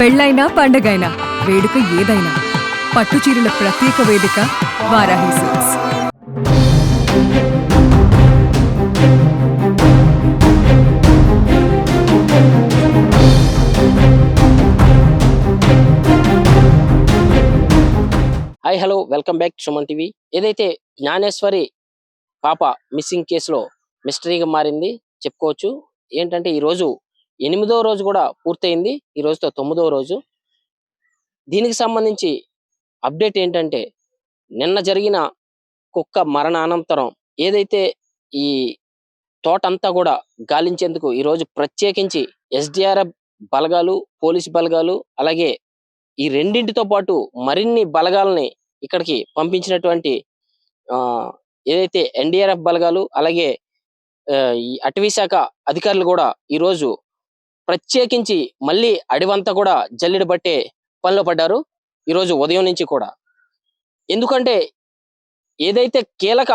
పెళ్ళైనా పండగైనా వేడుక ఏదైనా పట్టు చీరల ప్రత్యేక వేదిక Varahi silks. Hi hello welcome back to Suman TV. ఏదైతే జ్ఞానేశ్వరి పాప మిస్సింగ్ కేసులో మిస్టరీగా మారింది చెప్పుకోవచ్చు. ఏంటంటే ఈరోజు 8వ రోజు కూడా పూర్తయింది. ఈ రోజుతో 9వ రోజు. దీనికి సంబంధించి అప్డేట్ ఏంటంటే నిన్న జరిగిన కుక్క మరణానంతరం ఏదైతే ఈ తోటంతా కూడా గాలించేందుకు ఈరోజు ప్రత్యేకించి ఎస్డిఆర్ఎఫ్ బలగాలు, పోలీస్ బలగాలు, అలాగే ఈ రెండింటితో పాటు మరిన్ని బలగాలని ఇక్కడికి పంపించినటువంటి ఏదైతే ఎన్డీఆర్ఎఫ్ బలగాలు, అలాగే ఈ అటవీ శాఖ అధికారులు కూడా ఈరోజు ప్రత్యేకించి మళ్ళీ అడివంతా కూడా జల్లెడ బట్టే పనిలో పడ్డారు ఈరోజు ఉదయం నుంచి కూడా. ఎందుకంటే ఏదైతే కీలక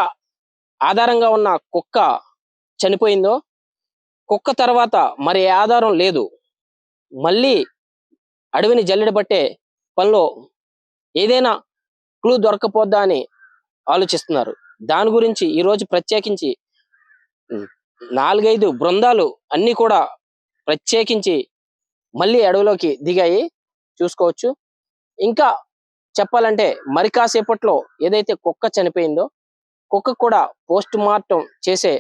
ఆధారంగా ఉన్న కుక్క చనిపోయిందో, కుక్క తర్వాత మరి ఏ ఆధారం లేదు, మళ్ళీ అడవిని జల్లెడ బట్టే పనిలో ఏదైనా క్లూ దొరకపోద్దా అని ఆలోచిస్తున్నారు. దాని గురించి ఈరోజు ప్రత్యేకించి 4-5 బృందాలు అన్ని కూడా ప్రత్యేకించి మళ్ళీ అడవిలోకి దిగాయి చూసుకోవచ్చు. ఇంకా చెప్పాలంటే మరి కాసేపట్లో ఏదైతే కుక్క చనిపోయిందో కుక్క కూడా పోస్ట్ మార్టం చేసే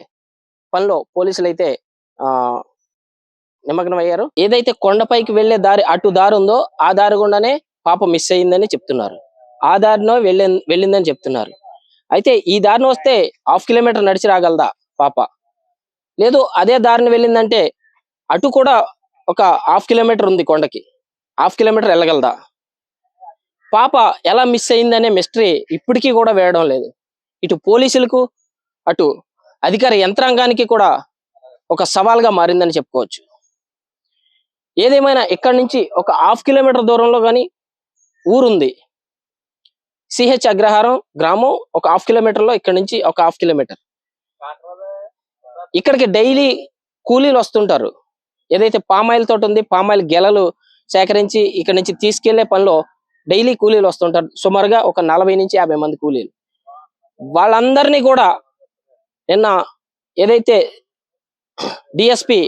పనిలో పోలీసులు అయితే నిమగ్నం అయ్యారు. ఏదైతే కొండపైకి వెళ్లే అటు దారి ఉందో ఆ దారి గుండానే పాప మిస్ అయ్యిందని చెప్తున్నారు. ఆ దారిలో వెళ్ళిందని చెప్తున్నారు. అయితే ఈ దారిని వస్తే 1/2 కిలోమీటర్ నడిచి రాగలదా పాప? లేదు అదే దారిని వెళ్ళిందంటే అటు కూడా ఒక 1/2 కిలోమీటర్ ఉంది, కొండకి 1/2 కిలోమీటర్ వెళ్ళగలదా? పాప ఎలా మిస్ అయిందనే మిస్టరీ ఇప్పటికీ కూడా వేయడం లేదు. ఇటు పోలీసులకు అటు అధికార యంత్రాంగానికి కూడా ఒక సవాల్గా మారిందని చెప్పుకోవచ్చు. ఏదేమైనా ఇక్కడి నుంచి ఒక 1/2 కిలోమీటర్ దూరంలో కానీ ఊరుంది, సిహెచ్ అగ్రహారం గ్రామం. ఒక 1/2 కిలోమీటర్లో ఇక్కడ నుంచి ఒక 1/2 కిలోమీటర్ ఇక్కడికి డైలీ కూలీలు వస్తుంటారు. ఏదైతే పామాయిల్ తోట ఉంది, పామాయిల్ గెలలు సేకరించి ఇక్కడ నుంచి తీసుకెళ్లే పనిలో డైలీ కూలీలు వస్తుంటారు. సుమారుగా ఒక 40 నుంచి 50 మంది కూలీలు. వాళ్ళందరినీ కూడా నిన్న ఏదైతే డిఎస్పి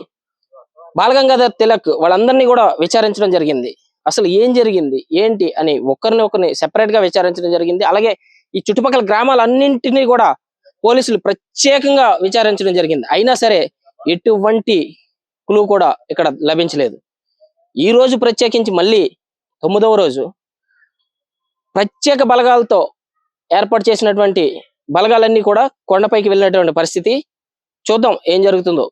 బాలగంగాధర్ తిలక్ వాళ్ళందరినీ కూడా విచారించడం జరిగింది. అసలు ఏం జరిగింది ఏంటి అని ఒకరిని సెపరేట్ గా విచారించడం జరిగింది. అలాగే ఈ చుట్టుపక్కల గ్రామాలన్నింటినీ కూడా పోలీసులు ప్రత్యేకంగా విచారించడం జరిగింది. అయినా సరే ఎటువంటి క్లూ కూడా ఇక్కడ లభించలేదు. ఈ రోజు ప్రత్యేకించి మళ్ళీ 9వ రోజు ప్రత్యేక బలగాలతో ఏర్పాటు చేసినటువంటి బలగాలన్నీ కూడా కొండపైకి వెళ్ళినటువంటి పరిస్థితి. చూద్దాం ఏం జరుగుతుందో.